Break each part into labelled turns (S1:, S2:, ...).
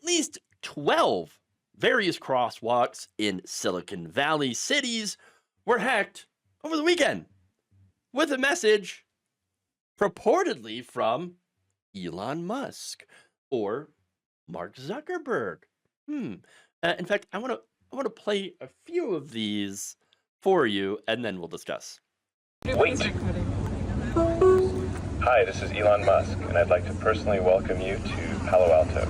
S1: least 12 various crosswalks in Silicon Valley cities were hacked over the weekend with a message purportedly from Elon Musk or Mark Zuckerberg. In fact, I want to play a few of these for you, and then we'll discuss.
S2: Wait. Hi, this is Elon Musk, and I'd like to personally welcome you to Palo Alto.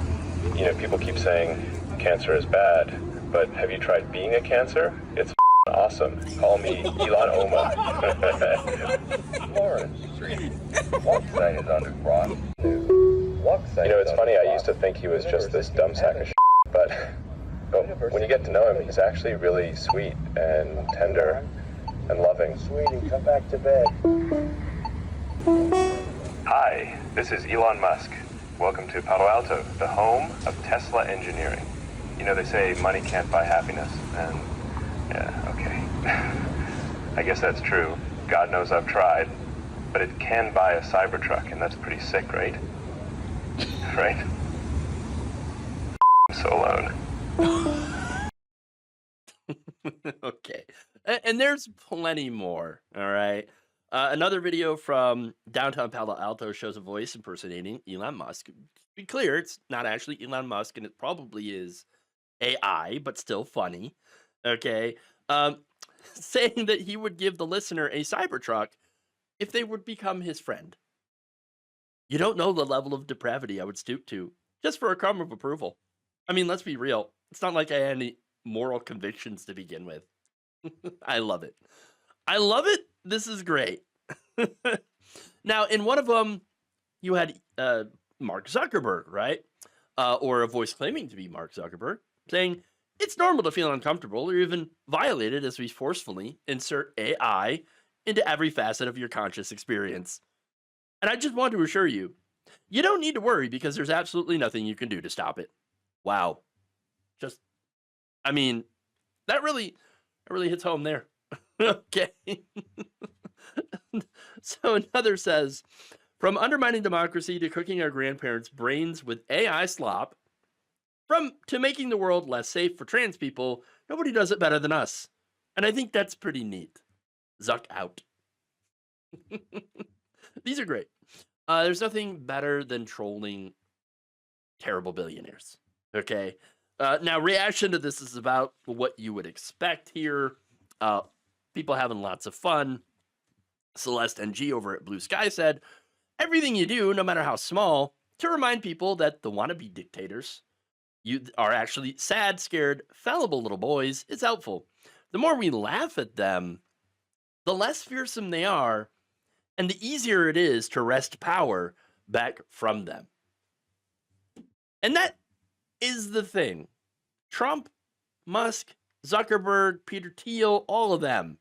S2: You know, people keep saying cancer is bad, but have you tried being a cancer? It's awesome. Call me Elon Oma. Lawrence Street. Walk site is under cross. You know, it's funny, I used to think he was just this dumb sack of shit, but when you get to know him, he's actually really sweet and tender and loving.
S3: Sweetie, come back to bed.
S2: Hi, this is Elon Musk. Welcome to Palo Alto, the home of Tesla engineering. You know, they say money can't buy happiness, and yeah, okay. I guess that's true. God knows I've tried, but it can buy a Cybertruck, and that's pretty sick, right? Right? I'm so alone.
S1: Okay. And there's plenty more, all right? Another video from downtown Palo Alto shows a voice impersonating Elon Musk. To be clear, it's not actually Elon Musk, and it probably is AI, but still funny, okay? Saying that he would give the listener a Cybertruck if they would become his friend. You don't know the level of depravity I would stoop to just for a crumb of approval. I mean, let's be real. It's not like I had any moral convictions to begin with. I love it. I love it. This is great. Now, in one of them, you had Mark Zuckerberg, right? Or a voice claiming to be Mark Zuckerberg, saying it's normal to feel uncomfortable or even violated as we forcefully insert AI into every facet of your conscious experience. And I just want to assure you, you don't need to worry because there's absolutely nothing you can do to stop it. Wow. Just, I mean, that really hits home there. Okay. So another says, from undermining democracy to cooking our grandparents' brains with AI slop, to making the world less safe for trans people, nobody does it better than us. And I think that's pretty neat. Zuck out. These are great. There's nothing better than trolling terrible billionaires. Okay. Now, reaction to this is about what you would expect here. People having lots of fun. Celeste NG over at BlueSky said, everything you do, no matter how small, to remind people that the wannabe dictators you are actually sad, scared, fallible little boys is helpful. The more we laugh at them, the less fearsome they are, and the easier it is to wrest power back from them. And that is the thing. Trump, Musk, Zuckerberg, Peter Thiel, all of them,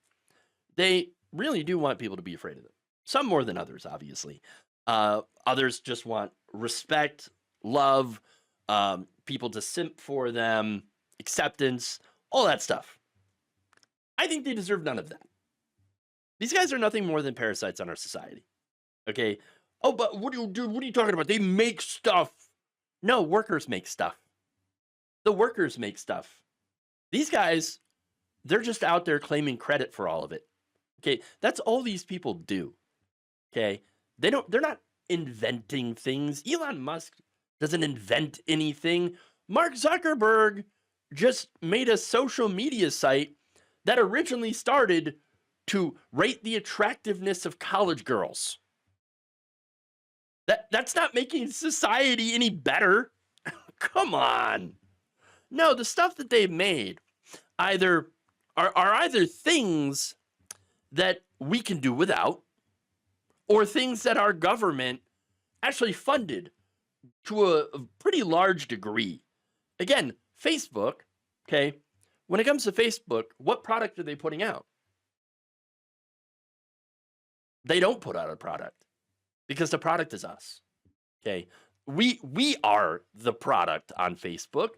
S1: they really do want people to be afraid of them. Some more than others, obviously. Others just want respect, love, people to simp for them, acceptance, all that stuff. I think they deserve none of that. These guys are nothing more than parasites on our society. Okay? Oh, but what are you talking about? They make stuff. No, workers make stuff. The workers make stuff. These guys, they're just out there claiming credit for all of it. Okay? That's all these people do. Okay? They're not inventing things. Elon Musk doesn't invent anything. Mark Zuckerberg just made a social media site that originally started to rate the attractiveness of college girls. That's not making society any better. Come on. No, the stuff that they've made are either things that we can do without, or things that our government actually funded to a pretty large degree. Again, Facebook, okay, when it comes to Facebook, what product are they putting out? They don't put out a product because the product is us. Okay. We are the product on Facebook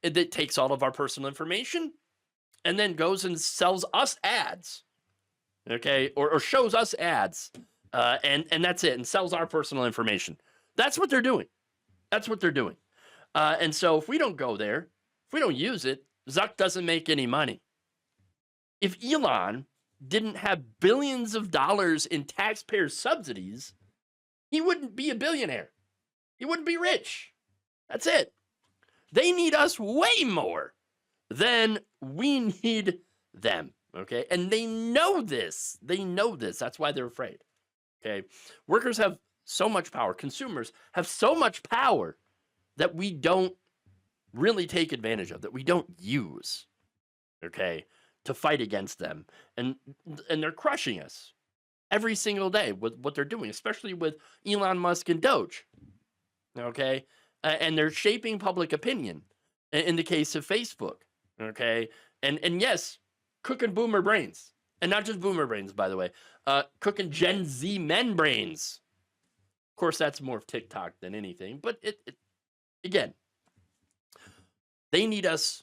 S1: that takes all of our personal information and then goes and sells us ads. Okay. Or shows us ads. And that's it. And sells our personal information. That's what they're doing. That's what they're doing. And so if we don't go there, if we don't use it, Zuck doesn't make any money. If Elon didn't have billions of dollars in taxpayer subsidies, he wouldn't be a billionaire. He wouldn't be rich. That's it. They need us way more than we need them. Okay. And they know this. They know this. That's why they're afraid. Okay. Workers have so much power. Consumers have so much power that we don't really take advantage of, that we don't use. Okay. To fight against them. And they're crushing us every single day with what they're doing, especially with Elon Musk and Doge. Okay. And they're shaping public opinion in the case of Facebook. Okay. And yes, cooking boomer brains. And not just boomer brains, by the way. Cooking Gen Z men brains. Of course, that's more of TikTok than anything. But again, they need us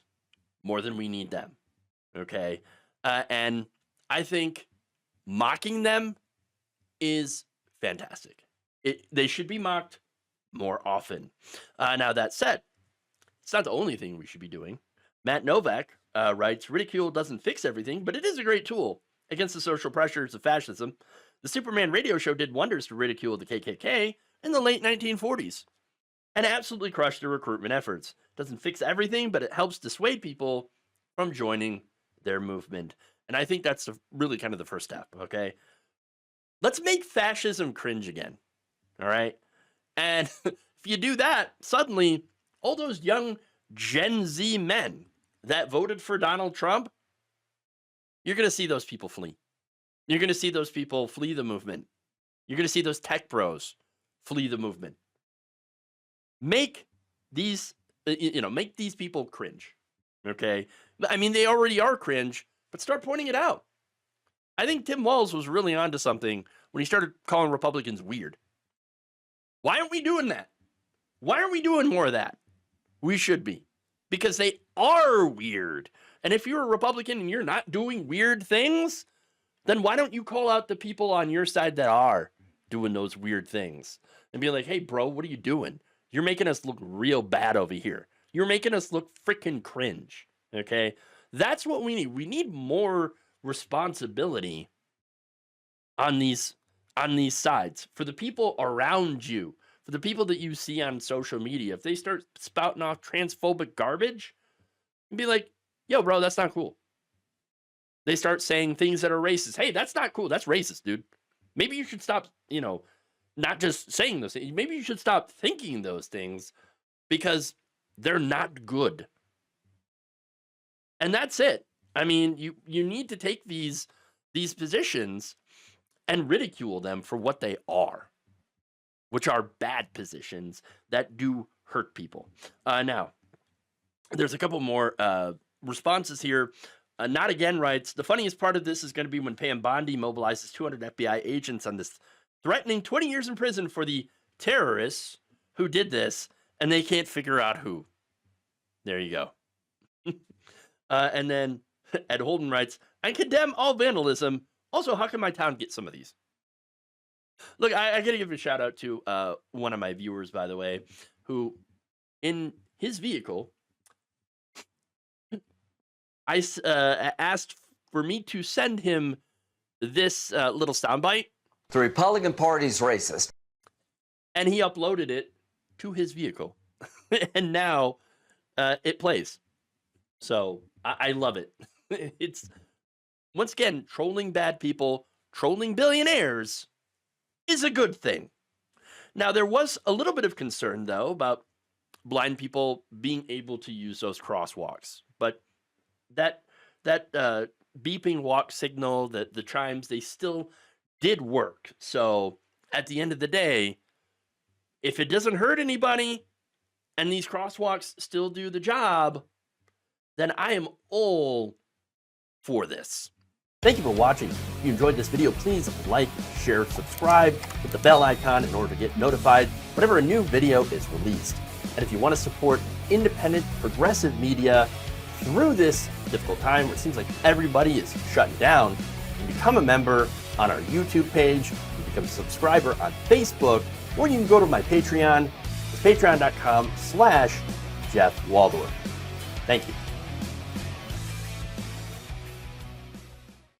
S1: more than we need them. Okay. And I think mocking them is fantastic. They should be mocked more often. Now, that said, it's not the only thing we should be doing. Matt Novak writes, ridicule doesn't fix everything, but it is a great tool against the social pressures of fascism. The Superman radio show did wonders to ridicule the KKK in the late 1940s and absolutely crushed their recruitment efforts. Doesn't fix everything, but it helps dissuade people from joining their movement. And I think that's really kind of the first step, okay? Let's make fascism cringe again, all right? And if you do that, suddenly all those young Gen Z men that voted for Donald Trump, you're going to see those people flee. You're going to see those people flee the movement. You're going to see those tech bros flee the movement. Make these, make these people cringe, okay? I mean, they already are cringe, but start pointing it out. I think Tim Walz was really onto something when he started calling Republicans weird. Why aren't we doing that? Why aren't we doing more of that? We should be, because they are weird. And if you're a Republican and you're not doing weird things, then why don't you call out the people on your side that are doing those weird things and be like, hey, bro, what are you doing? You're making us look real bad over here. You're making us look freaking cringe. Okay, that's what we need. We need more responsibility on these sides for the people around you, for the people that you see on social media. If they start spouting off transphobic garbage, and be like, yo, bro, that's not cool. They start saying things that are racist. Hey, that's not cool. That's racist, dude. Maybe you should stop, not just saying those things. Maybe you should stop thinking those things because they're not good. And that's it. I mean, you need to take these positions and ridicule them for what they are, which are bad positions that do hurt people. Now, there's a couple more responses here. Not Again writes, the funniest part of this is going to be when Pam Bondi mobilizes 200 FBI agents on this, threatening 20 years in prison for the terrorists who did this, and they can't figure out who. There you go. And then Ed Holden writes, I condemn all vandalism. Also, how can my town get some of these? Look, I got to give a shout out to one of my viewers, by the way, who in his vehicle, I asked for me to send him this little soundbite.
S3: The Republican Party's racist.
S1: And he uploaded it to his vehicle. And now it plays. So I love it. It's, once again, trolling bad people, trolling billionaires is a good thing. Now, there was a little bit of concern, though, about blind people being able to use those crosswalks. But that beeping walk signal, the chimes, they still did work. So at the end of the day, if it doesn't hurt anybody and these crosswalks still do the job, then I am all for this. Thank you for watching. If you enjoyed this video, please like, share, subscribe, hit the bell icon in order to get notified whenever a new video is released. And if you want to support independent, progressive media through this difficult time where it seems like everybody is shutting down, you can become a member on our YouTube page, you can become a subscriber on Facebook, or you can go to my Patreon. It's patreon.com/ Jeff Waldorf. Thank you.